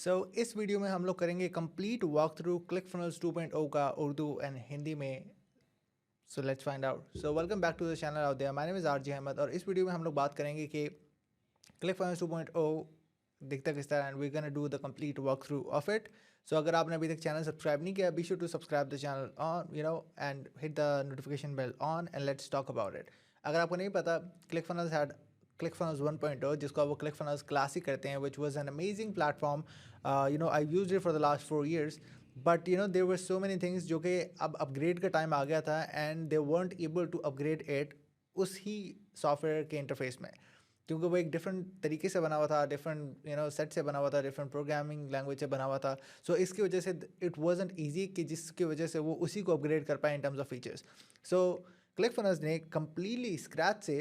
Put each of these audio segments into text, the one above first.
इस वीडियो में हम लोग करेंगे कंप्लीट वॉक थ्रू ClickFunnels 2.0 का उर्दू एंड हिंदी में. So let's find out. So welcome back to the channel out there. My name is RJ Ahmed और इस वीडियो में हम लोग बात करेंगे कि ClickFunnels 2.0 दिखता किस तरह and we gonna do the complete walk through of it. So अगर आपने अभी तक चैनल सब्सक्राइब नहीं किया, be sure to subscribe the channel on and hit the notification bell on and let's talk about it. अगर आपको नहीं पता, ClickFunnels had ClickFunnels 1.0 जिसको वो ClickFunnels Classic करते हैं, which was an amazing platform. I've used it for the last 4 years, but there were so many things जो कि अब अपग्रेड का टाइम आ गया था and they weren't able to upgrade it उस ही सॉफ्टवेयर के इंटरफेस में, क्योंकि वो एक डिफरेंट तरीके से बना हुआ था, डिफरेंट सेट से बना हुआ था, डिफरेंट प्रोग्रामिंग लैंग्वेज से बना हुआ था. सो इसकी वजह से इट वाजंट ईजी कि जिसकी वजह से वो उसी को अपग्रेड कर पाए in terms of features. So ClickFunnels ने कम्प्लीटली स्क्रैच से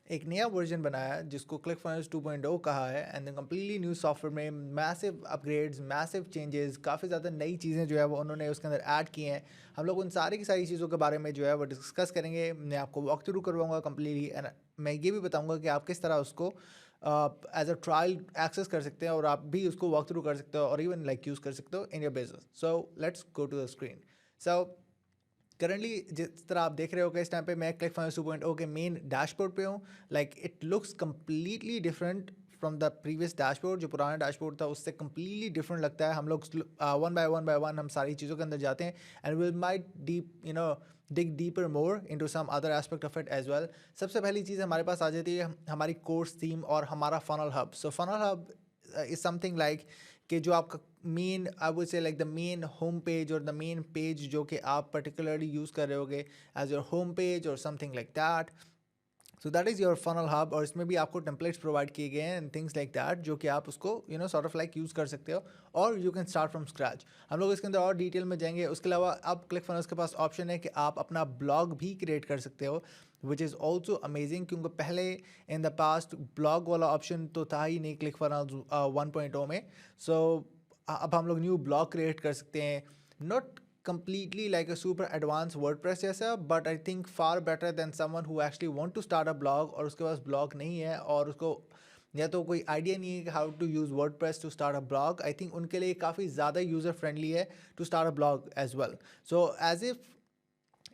एक नया वर्जन बनाया जिसको ClickFunnels 2.0 कहा है एंड कम्प्लीटली न्यू सॉफ्टवेयर में मैसिव अपग्रेड्स, मैसिव चेंजेस, काफ़ी ज़्यादा नई चीज़ें जो है वो उन्होंने उसके अंदर ऐड की हैं. हम लोग उन सारी की सारी चीज़ों के बारे में जो है वो डिस्कस करेंगे. मैं आपको वॉक थ्रू करवाऊंगा कम्प्लीटली एंड मैं ये भी बताऊंगा कि आप किस तरह उसको एज अ ट्रायल एक्सेस कर सकते हैं और आप भी उसको वॉक थ्रू कर सकते हो और इवन लाइक यूज़ कर सकते हो in your business. So let's go to the screen. So currently जिस तरह आप देख रहे हो कि इस टाइम पे मैं ClickFunnels 2.0 के मेन डैशबोर्ड पे हूँ. Like it looks completely different from the previous dashboard. जो पुराना डैशबोर्ड था उससे कम्प्लीटली डिफरेंट लगता है. हम लोग वन बाय वन हम सारी चीज़ों के अंदर जाते हैं and will might dig deeper more into some other aspect of it as well. सबसे पहली चीज़ हमारे पास आ जाती है हमारी कोर्स थीम और हमारा funnel hub. So funnel hub is something like कि जो आपका मेन, आई वुड से like the main home page और द मेन पेज जो कि आप पर्टिकुलरली यूज़ कर रहे होगे एज योर होम पेज और something like that. So that is your funnel hub और इसमें भी आपको टेम्पलेट्स प्रोवाइड किए गए हैं एंड थिंग्स लाइक दैट जो कि आप उसको सॉर्ट ऑफ लाइक यूज़ कर सकते हो और you can start from scratch. हम लोग इसके अंदर और डिटेल में जाएंगे. उसके अलावा अब ClickFunnels के पास ऑप्शन है कि आप अपना ब्लॉग भी क्रिएट कर सकते हो, विच इज़ ऑल्सो अमेजिंग, क्योंकि पहले इन द पास्ट ब्लॉग वाला ऑप्शन तो था ही नहीं ClickFunnels 1.0 में. सो अब हम लोग न्यू ब्लॉग क्रिएट कर सकते हैं. Not completely like a super advanced WordPress जैसा, but I think far better than someone who actually want to start a blog और उसके पास blog नहीं है और उसको या तो कोई आइडिया नहीं है कि how to use WordPress to start a blog. I think उनके लिए काफ़ी ज़्यादा यूज़र फ्रेंडली है to start a blog as well. So as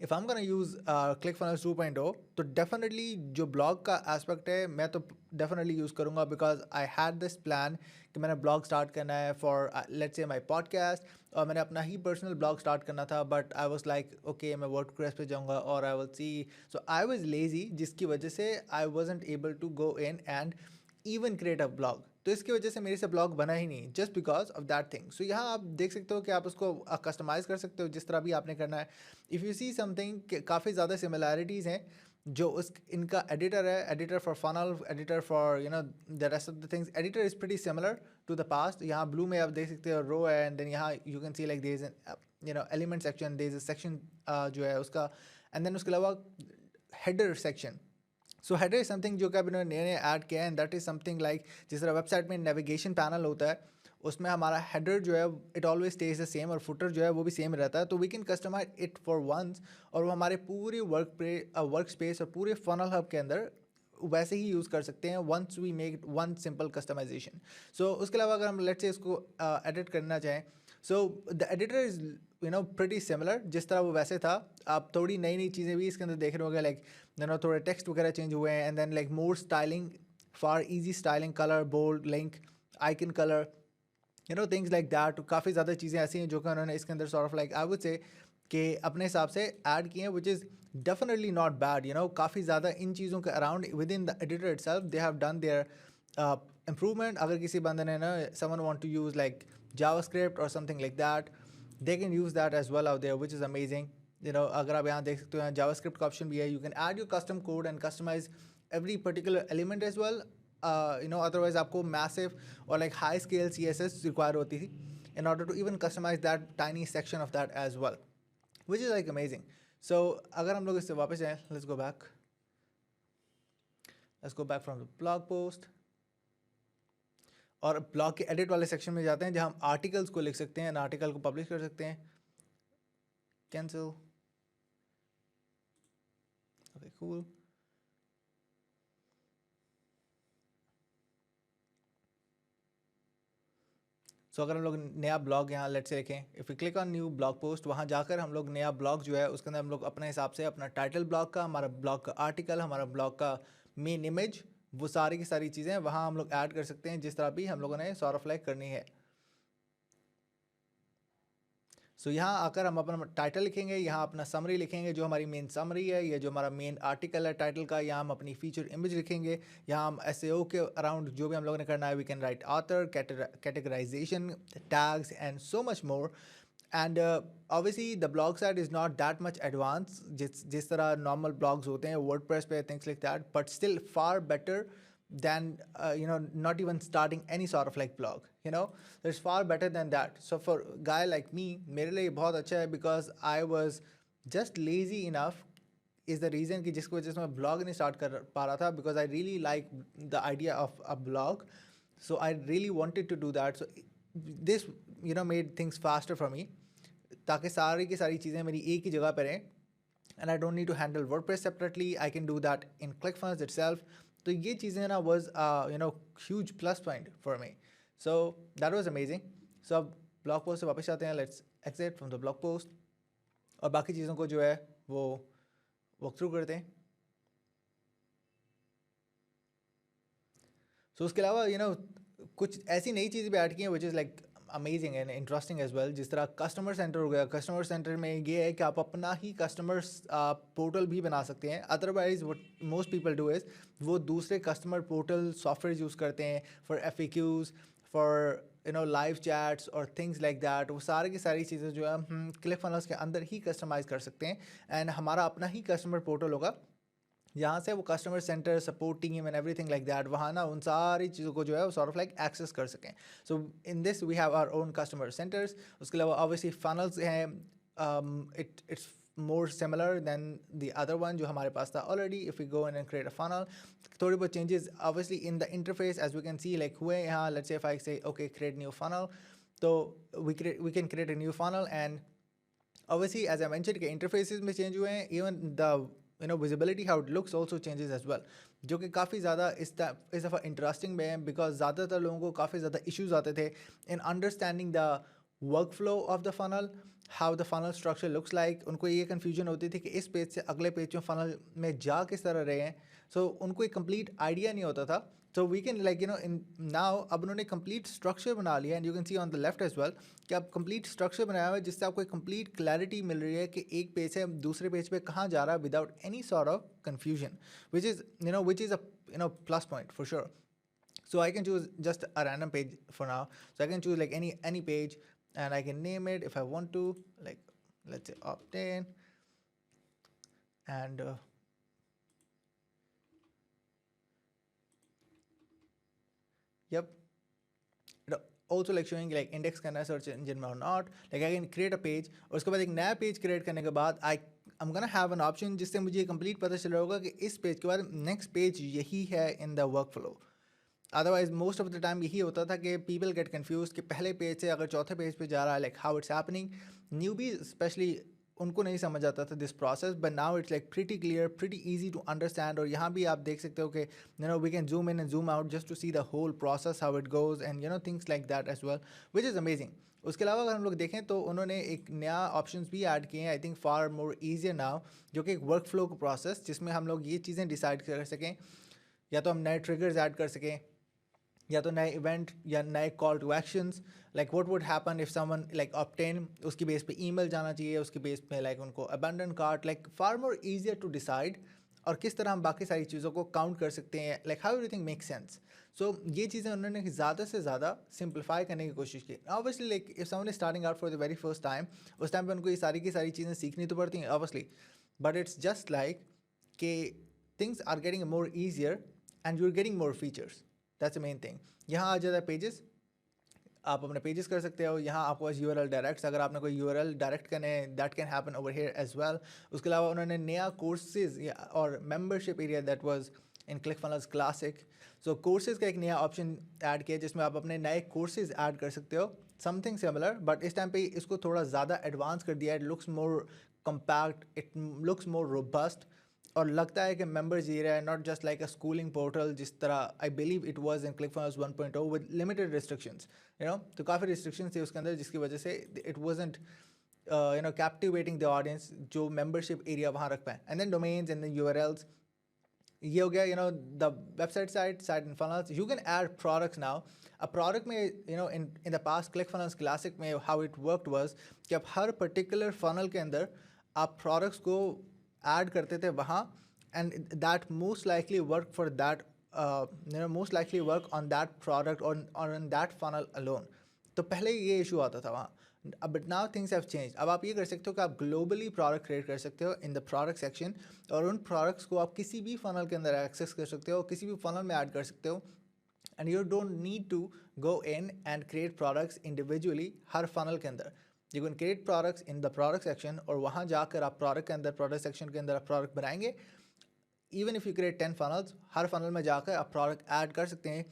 if I'm gonna use ClickFunnels 2.0 तो definitely जो blog का aspect है मैं तो definitely यूज़ करूँगा because I had this plan कि मैंने blog start करना है for let's say my podcast और मैंने अपना ही personal blog start करना था, but I was like okay मैं WordPress पे जाऊँगा और I will see. So I was lazy जिसकी वजह से I wasn't able to go in and even create a blog. तो इसकी वजह से मेरे से ब्लॉग बना ही नहीं just because of that thing. So यहाँ आप देख सकते हो कि आप उसको कस्टमाइज़ कर सकते हो जिस तरह भी आपने करना है. इफ़ यू सी समथिंग, काफ़ी ज़्यादा सिमिलैरिटीज़ हैं जो उस इनका एडिटर है, editor for funnel, editor for the rest of the things. Editor is pretty similar to the past. यहाँ ब्लू में आप देख सकते हो रो है एंड देन यहाँ you can see like there is element section, there is a section जो है उसका, एंड देन उसके अलावा header section. So header is something जो कि अब इन्होंने नए नए ऐड किया है and that is something like जिस तरह वेबसाइट में नेविगेशन पैनल होता है उसमें हमारा हेडर जो है it always stays the same और फुटर जो है वो भी सेम रहता है. तो we can customise it for once और वो हमारे पूरे वर्क स्पेस और पूरे फनल हब के अंदर वैसे ही यूज़ कर सकते हैं once we make one simple customization. So उसके अलावा अगर हम लेट्स से इसको एडिट करना चाहें, so the editor is pretty similar जिस तरह वो वैसे था. आप थोड़ी नई नई चीज़ें भी इसके अंदर देख रहे होंगे, लाइक थोड़े टेक्स्ट वगैरह चेंज हुए हैं and then like more styling, far easy styling, colour, bold, link, icon colour, things like that. काफ़ी ज़्यादा चीज़ें ऐसी हैं जो कि उन्होंने इसके अंदर sort of like I would say कि अपने हिसाब से ऐड किए हैं, which is definitely not bad. काफ़ी ज़्यादा इन चीज़ों के around with in the editor itself they have done there improvement. अगर किसी बंदे ने someone want to use like JavaScript और something like that, they can use that as well out there, which is amazing. अगर आप यहाँ देख सकते हो, यहाँ जावास्क्रिप्ट का ऑप्शन भी है. You can add your custom code and customise every particular element as well. Otherwise आपको मैसिव और like high scale CSS require होती थी in order to even customize that tiny section of that as well, which is like amazing. So अगर हम लोग इससे वापस जाएं, let's go back from the blog post और ब्लॉग के एडिट वाले सेक्शन में जाते हैं जहां हम आर्टिकल्स को लिख सकते हैं, आर्टिकल को पब्लिश कर सकते हैं. कैंसिल. Okay cool. सो अगर हम लोग नया ब्लॉग यहाँ लेट से लिखें, if you click on new blog post, वहाँ जाकर हम लोग नया ब्लॉग जो है उसके अंदर हम लोग अपने हिसाब से अपना टाइटल ब्लॉग का, हमारा ब्लॉग का आर्टिकल, हमारा ब्लॉग का मेन इमेज, वो सारी की सारी चीज़ें वहाँ हम लोग ऐड कर सकते हैं जिस तरह भी हम लोगों ने सॉर्ट ऑफ लाइक करनी है। सो यहाँ आकर हम अपना टाइटल लिखेंगे, यहाँ अपना समरी लिखेंगे जो हमारी मेन समरी है, ये जो हमारा मेन आर्टिकल है टाइटल का, यहाँ हम अपनी फीचर इमेज लिखेंगे, यहाँ हम एसईओ के अराउंड जो भी हम लोगों ने करना है, we can write author, categorisation, tags and so much more. And obviously the blog side is not that much advance जिस तरह नॉर्मल ब्लॉग्स होते हैं वर्डप्रेस पे, things like that, but still far better than not even starting any sort of like blog, it's far better than that. So for a guy like me, मेरे लिए बहुत अच्छा है because I was just lazy enough is the reason कि जिसकी वजह से मैं blog नहीं start कर पा रहा था, because I really like the idea of a blog, so I really wanted to do that. So this made things faster for me, ताकि सारी की सारी चीज़ें मेरी एक ही जगह पर रहें, and I don't need to handle WordPress separately. I can do that in ClickFunnels itself. तो ये चीज़ें ना was huge plus point for me. So that was amazing. So अब blog post से वापस आते हैं, let's exit from the blog post और बाकी चीज़ों को जो है वो walk through करते हैं. So उसके अलावा कुछ ऐसी नई चीज़ें भी ऐड की हैं which is like amazing and interesting as well, जिस तरह कस्टमर सेंटर हो गया. कस्टमर सेंटर में ये है कि आप अपना ही कस्टमर पोर्टल भी बना सकते हैं. Otherwise what most people do is वो दूसरे कस्टमर पोर्टल सॉफ्टवेयर यूज़ करते हैं for FAQs, for live chats और थिंग्स लाइक दैट. वो सारी की सारी चीज़ें जो है हम क्लिकफनल्स के अंदर ही कस्टमाइज़ कर सकते हैं, एंड हमारा अपना ही कस्टमर पोर्टल होगा यहाँ से वो customer centre, support team and everything like that वहाँ ना उन सारी चीज़ों को जो है वो सॉर्ट ऑफ लाइक एक्सेस कर सकें. So in this we have our own customer centres. उसके अलावा ऑब्वियसली फनल्स हैं. It's more similar than the other one जो हमारे पास था already. If you go and create a funnel, थोड़ी बहुत changes obviously in the interface as we can see like हुए यहाँ. Let's say if I say okay create new funnel, तो we can create a new funnel, and obviously as I mentioned कि interfaces में change हुए हैं, even the visibility how it looks also changes as well, जो कि काफ़ी ज़्यादा इस दफ़ा इंटरेस्टिंग में है, बिकॉज ज़्यादातर लोगों को काफ़ी ज़्यादा इश्यूज आते थे in understanding the work flow of the funnel, how the funnel structure looks like. उनको ये कन्फ्यूजन होती थी कि इस पेज से अगले पेज में फनल में जा किस तरह रहे हैं. सो उनको एक कंप्लीट आइडिया नहीं होता था. So we can in now अब उन्होंने complete structure बना लिया, and you can see on the left as well कि अब complete structure बनाया हुआ है जिससे आपको एक complete clarity मिल रही है कि एक पेज से दूसरे पेज पे कहाँ जा रहा है without any sort of confusion, which is a plus point for sure. So I can choose just a random page for now. So I can choose like any page, and I can name it if I want to, like let's say opt-in, and yep, also like showing like index करना है search engine में or not. Like I can create a page और उसके बाद एक नया page create करने के बाद I'm gonna have an option जिससे मुझे ये complete पता चल रहा होगा कि इस पेज के बाद next page यही है in the workflow. Otherwise most of the time यही होता था कि people get confused कि पहले पेज से अगर चौथे पेज पे जा रहा है, like how it's happening. Newbies especially उनको नहीं समझ आता था this process, but now it's like pretty clear, pretty easy to understand. और यहाँ भी आप देख सकते हो कि we can zoom in and zoom out just to see the whole process how it goes, and things like that as well, which is amazing. उसके अलावा अगर हम लोग देखें तो उन्होंने एक नया ऑप्शंस भी ऐड किए हैं, I think far more easier now, जो कि एक वर्क फ्लो का प्रोसेस जिसमें हम लोग ये चीज़ें डिसाइड कर सकें, या तो हम नए ट्रिगर्स ऐड कर सकें, या तो नए इवेंट या नए call to actions. Like what would happen if someone like obtain, उसकी बेस पे ईमेल जाना चाहिए, उसकी बेस पे लाइक उनको abandon cart, like far more easier to decide. और किस तरह हम बाकी सारी चीज़ों को काउंट कर सकते हैं, like how everything make sense. So ये चीज़ें उन्होंने ज़्यादा से ज़्यादा सिंप्लीफाई करने की कोशिश की. Obviously like if someone is starting out for the very first time, उस टाइम पे उनको ये सारी की सारी चीज़ें सीखनी तो पड़ती हैं obviously, but it's just like कि things are getting more easier and you are getting more features. That's the main thing. यहाँ आ जाता है पेजेस, आप अपने पेजेस कर सकते हो. यहाँ आपको बस URL डायरेक्ट, अगर आपने कोई URL डायरेक्ट करने, that can happen over here as well. उसके अलावा उन्होंने नया कोर्सेज और membership area that was in ClickFunnels classic. So courses का एक नया ऑप्शन ऐड किया जिसमें आप अपने नए कोर्सेज ऐड कर सकते हो. समथिंग सिमिलर, बट इस टाइम पे इसको थोड़ा ज़्यादा एडवांस कर दिया. It looks more compact, it looks more robust, और लगता है कि मेंबर्स जी रहा है, not just like a schooling portal जिस तरह I believe it was in ClickFunnels 1.0 with limited restrictions, तो काफ़ी रिस्ट्रिक्शंस थे उसके अंदर, जिसकी वजह से it wasn't captivating the audience जो मेंबरशिप एरिया वहाँ रख पाए. And then domains and then URLs, ये हो गया the website site in funnels. You can add products now. अब प्रोडक्ट में in the past click funnels classic में हाउ इट वर्कड वाज कि आप हर पर्टिकुलर फनल के अंदर आप प्रोडक्ट्स को ऐड करते थे वहाँ, and that most likely work for that most likely work on that product और ऑन दैट फनल अलोन. तो पहले ये इशू आता था वहाँ. But now things have change. अब आप ये कर सकते हो कि आप ग्लोबली प्रोडक्ट क्रिएट कर सकते हो इन द प्रोडक्ट सेक्शन, और उन प्रोडक्ट्स को आप किसी भी फनल के अंदर एक्सेस कर सकते हो, किसी भी फनल में ऐड कर सकते हो. And you don't need to go in and create products individually हर फनल के अंदर. You can create products in the product section, और वहाँ जाकर आप प्रोडक्ट के अंदर, प्रोडक्ट सेक्शन के अंदर आप प्रोडक्ट बनाएंगे. Even if you create 10 funnels, her funnel में जाकर आप प्रोडक्ट ऐड कर सकते हैं.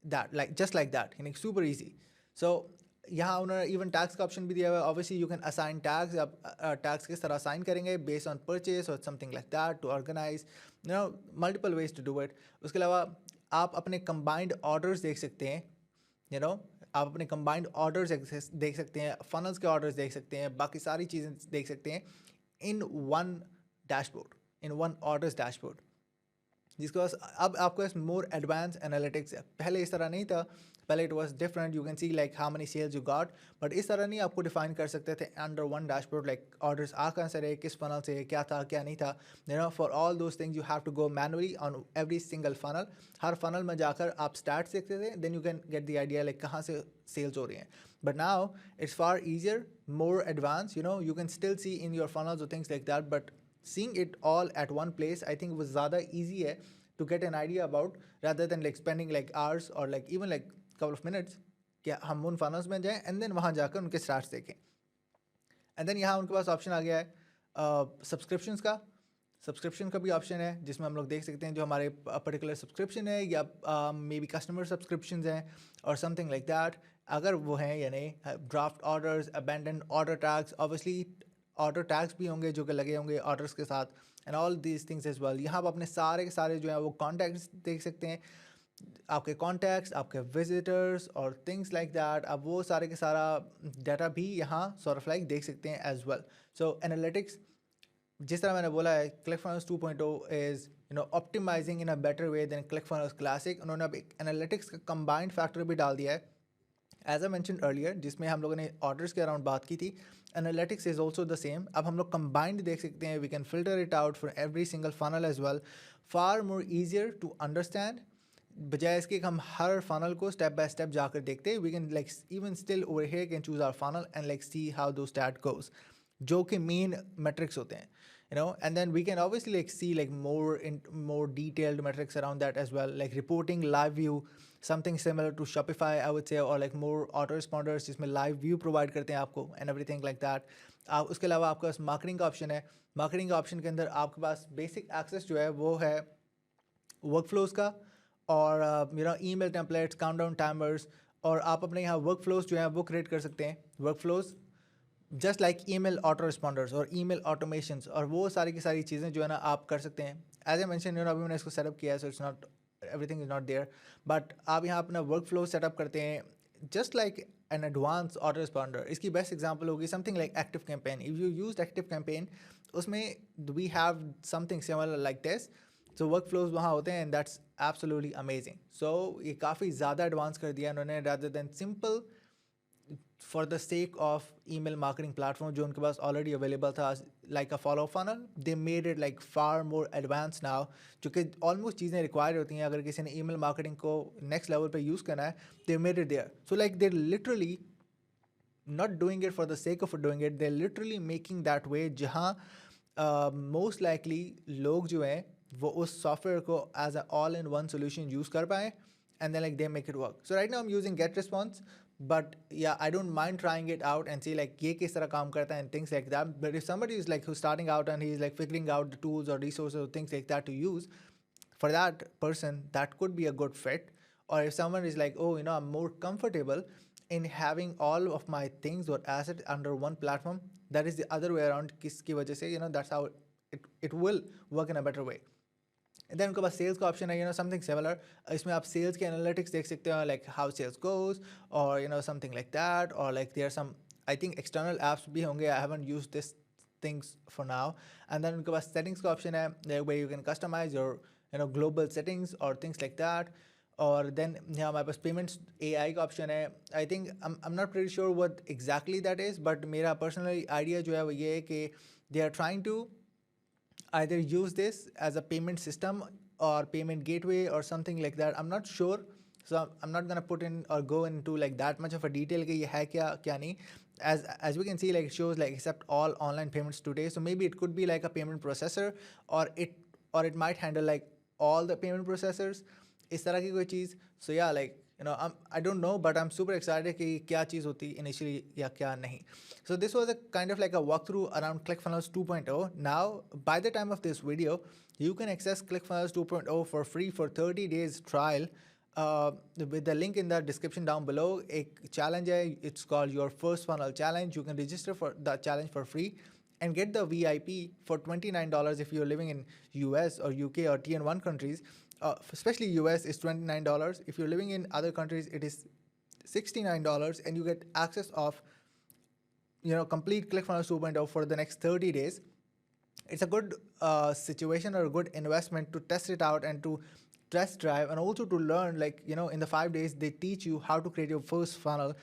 That like just like that, यानी सुपर ईजी. सो यहाँ उन्होंने इवन टैग्स का ऑप्शन भी दिया हुआ है. Obviously you can assign tags. आप टैग्स किस तरह असाइन करेंगे बेस्ड ऑन परचेज और something like that to organise multiple ways to do it. उसके अलावा आप अपने कंबाइंड ऑर्डर्स देख सकते हैं. आप अपने कंबाइंड ऑर्डर्स देख सकते हैं, फनल्स के ऑर्डर्स देख सकते हैं, बाकी सारी चीज़ें देख सकते हैं in one dashboard, in one orders dashboard, जिसके पास अब आपको इस मोर एडवांस एनालिटिक्स है. पहले इस तरह नहीं था. पहले it was different. You can see like how many sales you got, but इस तरह नहीं आपको डिफाइन कर सकते थे under one dashboard like orders आ कहाँ से रहे, किस फनल से, क्या था क्या नहीं था. For all those things you have to go manually on every single funnel. हर फनल में जाकर आप स्टार्ट देखते थे, then you can get the idea like कहाँ से सेल्स हो रही हैं. But now it's far easier, more advance. You can still see in your funnels और things like that, but seeing it all at one place I think was ज़्यादा easy है to get an idea about, rather than like spending like hours or like even like couple of minutes कि हम उन funnels में जाएं and then वहाँ जाकर उनके stats देखें. and then यहाँ उनके पास ऑप्शन आ गया है सब्सक्रिप्शंस का. सब्सक्रिप्शन का भी ऑप्शन है जिसमें हम लोग देख सकते हैं जो हमारे पर्टिकुलर सब्सक्रिप्शन है या मे बी कस्टमर सब्सक्रिप्शन हैं और समथिंग लाइक दैट, अगर वो हैं या नहीं. Draft orders, abandon order tags, obviously order tags भी होंगे जो कि लगे होंगे ऑर्डर्स के साथ, and all these things as well. यहाँ आप अपने सारे के सारे जो हैं वो कॉन्टैक्ट्स देख सकते हैं, आपके कॉन्टैक्ट्स, आपके विजिटर्स और थिंग्स लाइक दैट. आप वो सारे के सारा डाटा भी यहाँ सॉर्ट ऑफ लाइक देख सकते हैं एज वेल. सो एनालिटिक्स, जिस तरह मैंने बोला है, ClickFunnels 2.0 is optimising in a better way than ClickFunnels classic. उन्होंने अब एक एनालिटिक्स का कंबाइंड फैक्टर भी डाल दिया है एज आई मैंशन अर्लियर, जिसमें हम लोगों ने ऑर्डर्स के अराउंड बात की थी. Analytics is also the same. अब हम लोग कंबाइंड देख सकते हैं. We can filter it out for every single funnel as well. Far more easier to understand, बजाय इसके कि हम हर फनल को स्टेप बाय स्टेप जाकर देखते हैं. We can like even still over here can choose our funnel and like see how the stat goes, जो कि मेन मेट्रिक्स होते हैं. And then we can obviously like see like more detailed metrics around that as well, like reporting, live view, something similar to Shopify I would say, or like more autoresponders जिसमें live view provide करते हैं आपको and everything like that. उसके अलावा आपके पास marketing का option है. Marketing का ऑप्शन के अंदर आपके पास बेसिक एक्सेस जो है वो है वर्कफ्लोज का, और ईमेल टेम्पलेट्स, काउंटडाउन टाइमर्स, और आप अपने यहाँ वर्कफ्लोज जो है वो क्रिएट कर सकते हैं. Workflows just like email auto responders और ईमेल ऑटोमेशंस, और वो सारी की सारी चीज़ें जो है ना आप कर सकते हैं. एज ए मैंशन अभी मैंने इसको सेटअप किया है, so it's not everything is not there, but आप यहाँ अपना वर्क फ्लो सेटअप करते हैं just like an advance auto responder. इसकी बेस्ट एग्जाम्पल होगी something like ActiveCampaign. If you use ActiveCampaign, उसमें we have something similar like this. So workflows वहाँ होते हैं and that's absolutely amazing. So ये काफ़ी ज़्यादा advance कर दिया उन्होंने, rather than simple for the sake of email marketing platform जो उनके पास already available था like a follow funnel. They made it like far more advanced now, जो कि almost चीज़ें required होती हैं अगर किसी ने email marketing को next level पे use करना है. They made it there. So like they're literally not doing it for the sake of doing it. They're literally making that way जहाँ most likely लोग जो हैं वो उस software को as a all-in-one solution use कर पाएँ, and then like they make it work. So right now I'm using GetResponse, but yeah, I don't mind trying it out and see like ये किस तरह काम करता है and things like that. But if somebody is like who's starting out and he's like figuring out the tools or resources or things like that to use, for that person that could be a good fit. Or if someone is like, oh, I'm more comfortable in having all of my things or assets under one platform, that is the other way around. किसकी वजह से that's how it will work in a better way. And then उनके पास sales का option है, something similar. इसमें आप sales के एनालिटिक्स देख सकते हो, लाइक हाउ सेल्स गोज, और समथिंग लाइक दैट, और like there some I think external apps भी होंगे. I haven't used this things for now. And then उनके पास सेटिंग्स का ऑप्शन है, where you can customize your global settings or things like that. और then यहाँ हमारे पास पेमेंट्स AI का ऑप्शन है. I think I'm not pretty sure what exactly that is, but मेरा पर्सनली आइडिया जो है वो ये है कि they are trying to either use this as a payment system or payment gateway or something like that. I'm not sure, so I'm not gonna put in or go into like that much of a detail कि ये है क्या क्या नहीं. As we can see, like it shows like accept all online payments today, so maybe it could be like a payment processor, or it might handle like all the payment processors, इस तरह की कोई चीज़. So yeah, like I don't know, but I'm super excited कि क्या चीज़ होती initially या क्या नहीं. So this was a kind of like a walkthrough around Clickfunnels 2.0. Now, by the time of this video, you can access Clickfunnels 2.0 for free for 30 days trial. With the link in the description down below, a challenge hai, it's called your first funnel challenge. You can register for the challenge for free and get the VIP for $29 if you're living in US or UK or TN1 countries. Especially US is $29. If you're living in other countries, it is $69, and you get access of complete Clickfunnels 2.0 for the next 30 days. It's a good situation or a good investment to test it out and to test drive, and also to learn, like, in the 5 days, they teach you how to create your first funnel,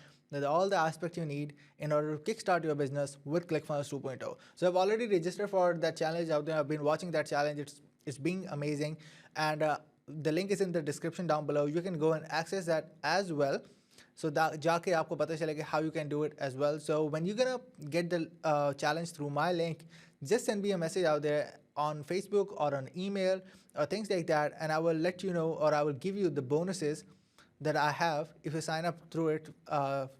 all the aspects you need in order to kickstart your business with Clickfunnels 2.0. So I've already registered for that challenge out there. I've been watching that challenge. It's been amazing. And the link is in the description down below. You can go and access that as well. So that जाके आपको पता चलेगा how you can do it as well. So when you're gonna get the challenge through my link, just send me a message out there on Facebook or on email or things like that, and I will let you know, or I will give you the bonuses that I have if you sign up through it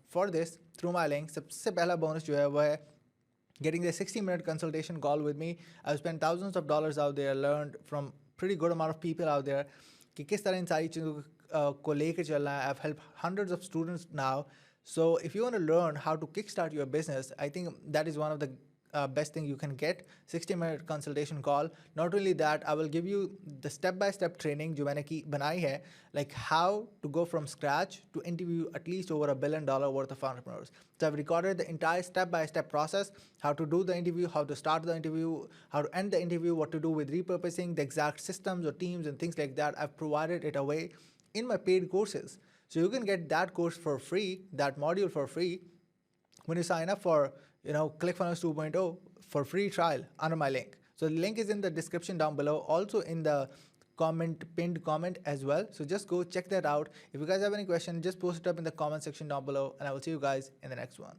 for this through my link. सबसे पहला bonus जो है वो है getting the 60-minute consultation call with me. I've spent thousands of dollars out there, learned from pretty good amount of people out there कि किस तरह इन सारी चीज़ों को लेकर चलना है. I've helped hundreds of students now. So if you want to learn how to kickstart your business, I think that is one of the best thing you can get. 60-minute consultation call. Not only that, I will give you the step-by-step training जो मैंने की बनाई है, like how to go from scratch to interview at least over $1 billion worth of entrepreneurs. So I've recorded the entire step-by-step process, how to do the interview, how to start the interview, how to end the interview, what to do with repurposing, the exact systems or teams and things like that. I've provided it away in my paid courses. So you can get that course for free, that module for free, when you sign up for Clickfunnels 2.0 for free trial under my link. So the link is in the description down below, also in the pinned comment as well. So just go check that out. If you guys have any questions, just post it up in the comment section down below, and I will see you guys in the next one.